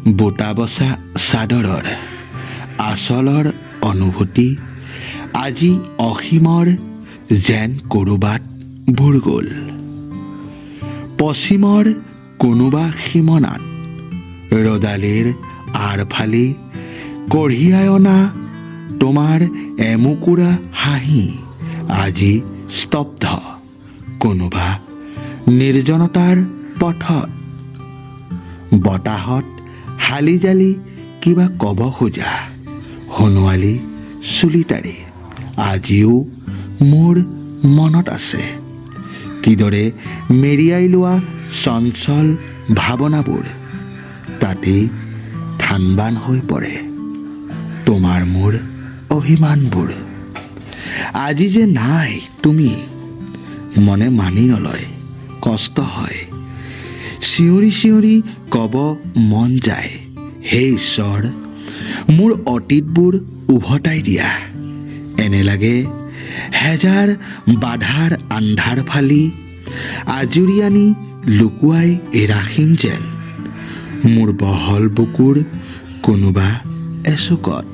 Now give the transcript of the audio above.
বুটা বচা চাদৰৰ আচলৰ অনুভূতি আজি অসীমৰ যেন ক'ৰবাত বুৰ গ'ল। পশ্চিমৰ কোনোবা সীমনাত ৰ'দালিৰ আৰফালি কঢ়িয়াই অনা তোমাৰ এমুকুৰা হাঁহি আজি স্তব্ধ কোনোবা নিৰ্জনতাৰ পথত। বতাহত হালি জালি কিবা ক'ব খোজা সোণোৱালী চুলিতাৰি আজিও মোৰ মনত আছে। কিদৰে মেৰিয়াই লোৱা চঞ্চল ভাৱনাবোৰ তাতেই থানবান হৈ পৰে তোমাৰ মোৰ অভিমানবোৰ। আজি যে নাই তুমি মনে মানি নলয়, কষ্ট হয়। চিঞৰি চিঞৰি ক'ব মন যায়, হে ঈশ্বৰ মোৰ অতীতবোৰ উভতাই দিয়া। এনে লাগে হেজাৰ বাধাৰ আন্ধাৰ ফালি আজুৰি আনি লুকুৱাই ৰাখিম যেন মোৰ বহল বুকুৰ কোনোবা এচুকত।